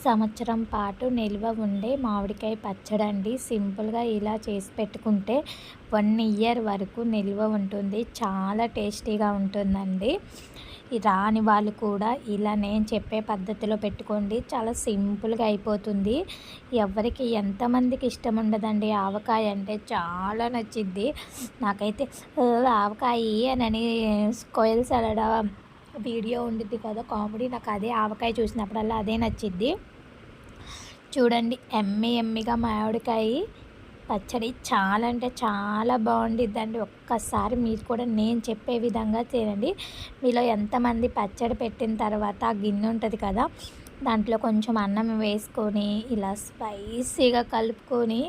సంవత్సరం పాటు నిల్వ ఉండే మామిడికాయ పచ్చడండి. సింపుల్‌గా ఇలా చేసి పెట్టుకుంటే 1 ఇయర్ వరకు నిల్వ ఉంటుంది. చాలా టేస్టీగా ఉంటుందండి. ఈ రాని వాళ్ళు కూడా ఇలా నేను చెప్పే పద్ధతిలో పెట్టుకోండి. చాలా సింపుల్‌గా అయిపోతుంది. ఎవ్వరికి ఎంతమందికి ఇష్టం ఉండదండి. ఆవకాయ అంటే చాలా నచ్చిద్ది. నాకైతే ఆవకాయి అనని కొయలు సలడా వీడియో ఉండిద్ది కదా కామెడీ, నాకు అదే ఆవకాయ చూసినప్పుడల్లా అదే నచ్చిద్ది. చూడండి యమ్మీగా మామిడికాయ పచ్చడి చాలా అంటే చాలా బాగుండిద్దండి. ఒక్కసారి మీరు కూడా నేను చెప్పే విధంగా చేయండి. మీలో ఎంతమంది పచ్చడి పెట్టిన తర్వాత ఆ గిన్నె ఉంటుంది కదా, దాంట్లో కొంచెం అన్నం వేసుకొని ఇలా స్పైసీగా కలుపుకొని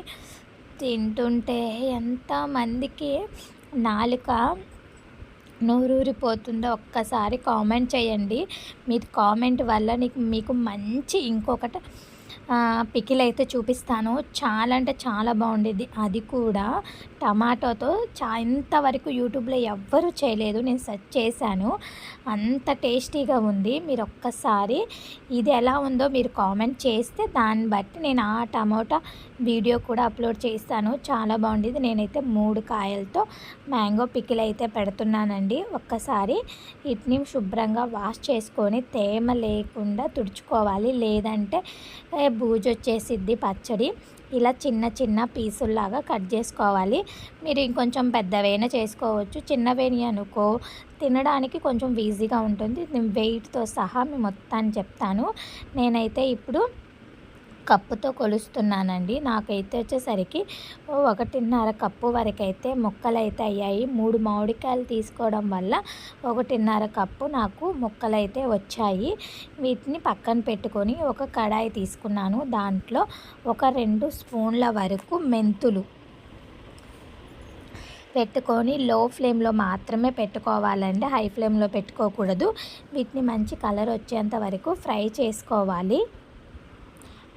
తింటుంటే ఎంతమందికి నాలుక నోరూరిపోతుందో ఒక్కసారి కామెంట్ చేయండి. మీరు కామెంట్ వల్ల మీకు మంచి ఇంకొకటి పికిల్ అయితే చూపిస్తాను. చాలా అంటే చాలా బాగుండిద్ది. అది కూడా టమాటోతో ఇంతవరకు యూట్యూబ్లో ఎవ్వరూ చేయలేదు. నేను సెర్చ్ చేశాను, అంత టేస్టీగా ఉంది. మీరు ఒక్కసారి ఇది ఎలా ఉందో మీరు కామెంట్ చేస్తే దాన్ని బట్టి నేను ఆ టమాటా వీడియో కూడా అప్లోడ్ చేస్తాను. చాలా బాగుండేది. నేనైతే 3 కాయలతో మ్యాంగో పికిల్ అయితే పెడుతున్నానండి. ఒక్కసారి వీటిని శుభ్రంగా వాష్ చేసుకొని తేమ లేకుండా తుడుచుకోవాలి, లేదంటే బూజు వచ్చేసిద్ది పచ్చడి. ఇలా చిన్న చిన్న పీసుల్లాగా కట్ చేసుకోవాలి. మీరు ఇంకొంచెం పెద్దవైనా చేసుకోవచ్చు. చిన్నవేని అనుకో తినడానికి కొంచెం ఈజీగా ఉంటుంది. నేను వెయిట్తో సహా మీ మొత్తాన్ని చెప్తాను. నేనైతే ఇప్పుడు కప్పుతో కొలుస్తున్నానండి. నాకైతే వచ్చేసరికి 1.5 కప్పు వరకైతే ముక్కలైతే అయ్యాయి. 3 మామిడికాయలు తీసుకోవడం వల్ల 1.5 కప్పు నాకు ముక్కలైతే వచ్చాయి. వీటిని పక్కన పెట్టుకొని ఒక కడాయి తీసుకున్నాను. దాంట్లో ఒక 2 స్పూన్ల వరకు మెంతులు పెట్టుకొని లో ఫ్లేమ్లో మాత్రమే పెట్టుకోవాలండి. హై ఫ్లేమ్లో పెట్టుకోకూడదు. వీటిని మంచి కలర్ వచ్చేంత వరకు ఫ్రై చేసుకోవాలి.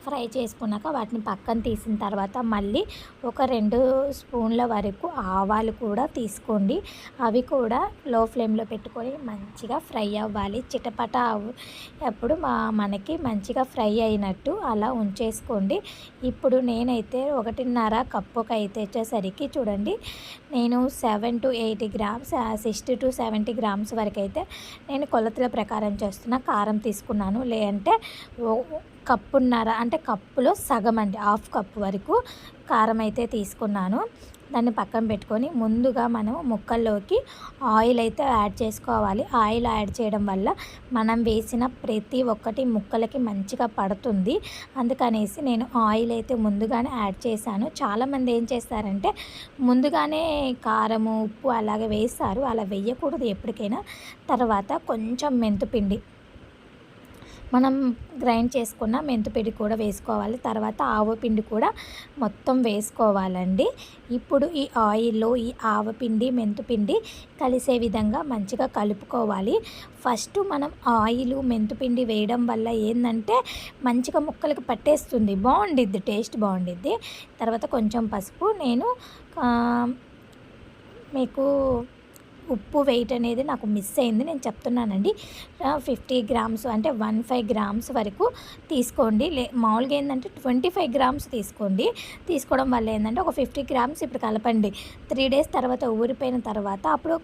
ఫ్రై చేసుకున్నాక వాటిని పక్కన తీసిన తర్వాత మళ్ళీ ఒక 2 స్పూన్ల వరకు ఆవాలు కూడా తీసుకోండి. అవి కూడా లో ఫ్లేమ్లో పెట్టుకొని మంచిగా ఫ్రై అవ్వాలి. చిటపట అప్పుడు మనకి మంచిగా ఫ్రై అయినట్టు అలా ఉంచేసుకోండి. ఇప్పుడు నేనైతే 1.5 కప్పుకి అయితే వచ్చేసరికి చూడండి, నేను 7 to 8 గ్రామ్స్ 60 to 70 గ్రామ్స్ వరకు అయితే నేను కొలతల ప్రకారం చేస్తున్న కారం తీసుకున్నాను. లేదంటే కప్పున్నర అంటే కప్పులో సగం అండి, హాఫ్ కప్పు వరకు కారం అయితే తీసుకున్నాను. దాన్ని పక్కన పెట్టుకొని ముందుగా మనం ముక్కల్లోకి ఆయిల్ అయితే యాడ్ చేసుకోవాలి. ఆయిల్ యాడ్ చేయడం వల్ల మనం వేసిన ప్రతి ఒక్కటి ముక్కలకి మంచిగా పడుతుంది. అందుకనేసి నేను ఆయిల్ అయితే ముందుగానే యాడ్ చేశాను. చాలామంది ఏం చేస్తారంటే ముందుగానే కారము ఉప్పు అలాగే వేస్తారు. అలా వేయకూడదు ఎప్పటికైనా. తర్వాత కొంచెం మెంతుపిండి, మనం గ్రైండ్ చేసుకున్న మెంతిపిండి కూడా వేసుకోవాలి. తర్వాత ఆవపిండి కూడా మొత్తం వేసుకోవాలండి. ఇప్పుడు ఈ ఆయిల్లో ఈ ఆవపిండి మెంతిపిండి కలిసే విధంగా మంచిగా కలుపుకోవాలి. ఫస్ట్ మనం ఆయిల్ మెంతిపిండి వేయడం వల్ల ఏంటంటే మంచిగా ముక్కలకు పట్టేస్తుంది, బాగుండిద్ది, టేస్ట్ బాగుండిద్ది. తర్వాత కొంచెం పసుపు, నేను మీకు ఉప్పు వెయిట్ అనేది నాకు మిస్ అయింది, నేను చెప్తున్నానండి. 50 గ్రామ్స్ అంటే 15 గ్రామ్స్ వరకు తీసుకోండి. మామూలుగా ఏంటంటే 25 గ్రామ్స్ తీసుకోండి. తీసుకోవడం వల్ల ఏంటంటే ఒక 50 గ్రామ్స్ ఇప్పుడు కలపండి. 3 డేస్ తర్వాత ఊరిపోయిన తర్వాత అప్పుడు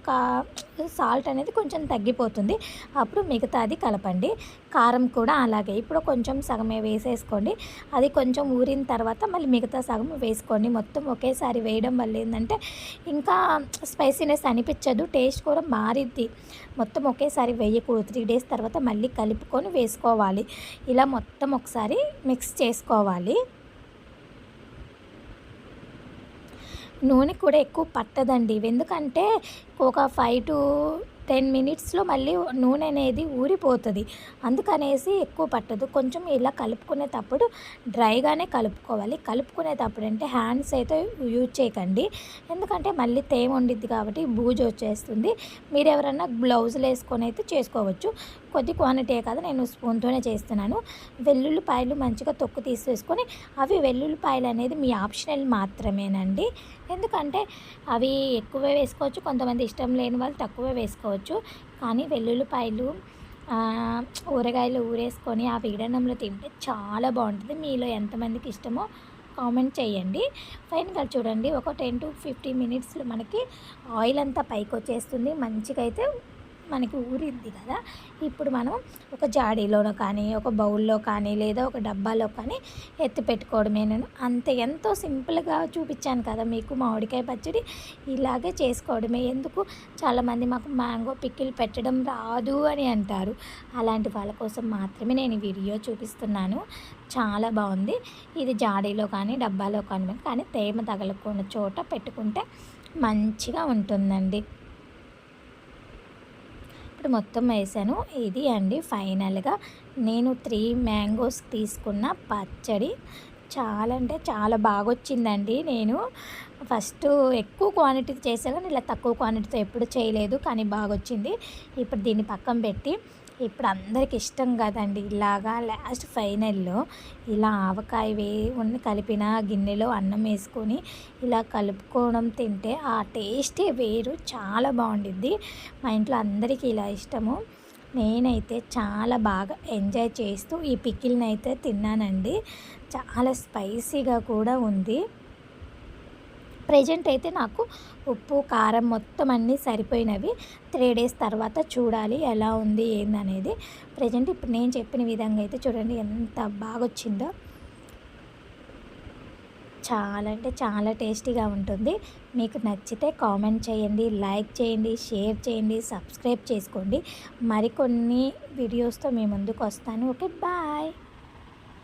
సాల్ట్ అనేది కొంచెం తగ్గిపోతుంది. అప్పుడు మిగతాది కలపండి. కారం కూడా అలాగే ఇప్పుడు కొంచెం సగమే వేసేసుకోండి. అది కొంచెం ఊరిన తర్వాత మళ్ళీ మిగతా సగం వేసుకోండి. మొత్తం ఒకేసారి వేయడం వల్ల ఏంటంటే ఇంకా స్పైసీనెస్ అనిపించదు, టేస్ట్ కూడా మారిద్ది. మొత్తం ఒకేసారి వేయకూడదు. 3 డేస్ తర్వాత మళ్ళీ కలుపుకొని వేసుకోవాలి. ఇలా మొత్తం ఒకసారి మిక్స్ చేసుకోవాలి. నూనె కూడా ఎక్కువ పట్టదండి, ఎందుకంటే ఒక 5 to 10 మినిట్స్లో మళ్ళీ నూనె అనేది ఊరిపోతుంది. అందుకనేసి ఎక్కువ పట్టదు. కొంచెం ఇలా కలుపుకునేటప్పుడు డ్రైగానే కలుపుకోవాలి. కలుపుకునేటప్పుడు అంటే హ్యాండ్స్ అయితే యూజ్ చేయకండి, ఎందుకంటే మళ్ళీ తేమ ఉండిద్ది కాబట్టి బూజు వచ్చేస్తుంది. మీరు ఎవరన్నా గ్లౌజులు వేసుకొని అయితే చేసుకోవచ్చు. కొద్ది క్వాంటిటీ కదా, నేను స్పూన్తోనే చేస్తున్నాను. వెల్లుల్లిపాయలు మంచిగా తొక్కు తీసేసుకొని, అవి వెల్లుల్లిపాయలు అనేది మీ ఆప్షనల్ మాత్రమేనండి. ఎందుకంటే అవి ఎక్కువే వేసుకోవచ్చు, కొంతమంది ఇష్టం లేని వాళ్ళు తక్కువే వేసుకోవచ్చు. కానీ వెల్లుల్లిపాయలు ఊరగాయలు ఊరేసుకొని ఆ వీడన్నంలో తింటే చాలా బాగుంటుంది. మీలో ఎంతమందికి ఇష్టమో కామెంట్ చేయండి. ఫైనల్‌గా చూడండి ఒక 10-15 మినిట్స్‌లో మనకి ఆయిల్ అంతా పైకొచ్చేస్తుంది. మంచిగా అయితే మనకి ఊరిద్ది కదా! ఇప్పుడు మనం ఒక జాడీలోనో కానీ, ఒక బౌల్‌లో కానీ, లేదా ఒక డబ్బాలో కానీ ఎత్తి పెట్టుకోవడమే. నేను అంతే ఎంతో సింపుల్‌గా చూపించాను కదా మీకు మామిడికాయ పచ్చడి. ఇలాగే చేసుకోవడమే. ఎందుకు చాలామంది మాకు మ్యాంగో పికిల్ పెట్టడం రాదు అని అంటారు. అలాంటి వాళ్ళ కోసం మాత్రమే నేను ఈ వీడియో చూపిస్తున్నాను. చాలా బాగుంది. ఇది జాడీలో కానీ, డబ్బాలో కానీ తేమ తగలకుండా చోట పెట్టుకుంటే మంచిగా ఉంటుందండి. ఇప్పుడు మొత్తం వేసాను. ఇది అండి ఫైనల్‌గా నేను 3 మ్యాంగోస్ తీసుకున్న పచ్చడి. చాలా అంటే చాలా బాగొచ్చిందండి. నేను ఫస్టు ఎక్కువ క్వాంటిటీ చేసా కానీ ఇలా తక్కువ క్వాంటిటీతో ఎప్పుడు చేయలేదు. కానీ బాగొచ్చింది. ఇప్పుడు దీన్ని పక్కన పెట్టి ఇప్పుడు అందరికి ఇష్టం కదండి ఇలాగా లాస్ట్ ఫైనల్‌లో ఇలా ఆవకాయ కలిపిన గిన్నెలో అన్నం వేసుకొని ఇలా కలుపుకోవడం తింటే ఆ టేస్టే వేరు. చాలా బాగుండిద్ది. మా ఇంట్లో అందరికీ ఇలా ఇష్టము. నేనైతే చాలా బాగా ఎంజాయ్ చేస్తూ ఈ పికిల్ని అయితే తిన్నానండి. చాలా స్పైసీగా కూడా ఉంది. ప్రెజెంట్ అయితే నాకు ఉప్పు, కారం మొత్తం అన్నీ సరిపోయినవి. 3 డేస్ తర్వాత చూడాలి ఎలా ఉంది ఏందనేది. ప్రెజెంట్ ఇప్పుడు నేను చెప్పిన విధంగా అయితే చూడండి ఎంత బాగొచ్చిందో. చాలా అంటే చాలా టేస్టీగా ఉంటుంది. మీకు నచ్చితే కామెంట్ చేయండి, లైక్ చేయండి, షేర్ చేయండి, సబ్స్క్రైబ్ చేసుకోండి. మరికొన్ని వీడియోస్తో మీ ముందుకు వస్తాను. Okay bye.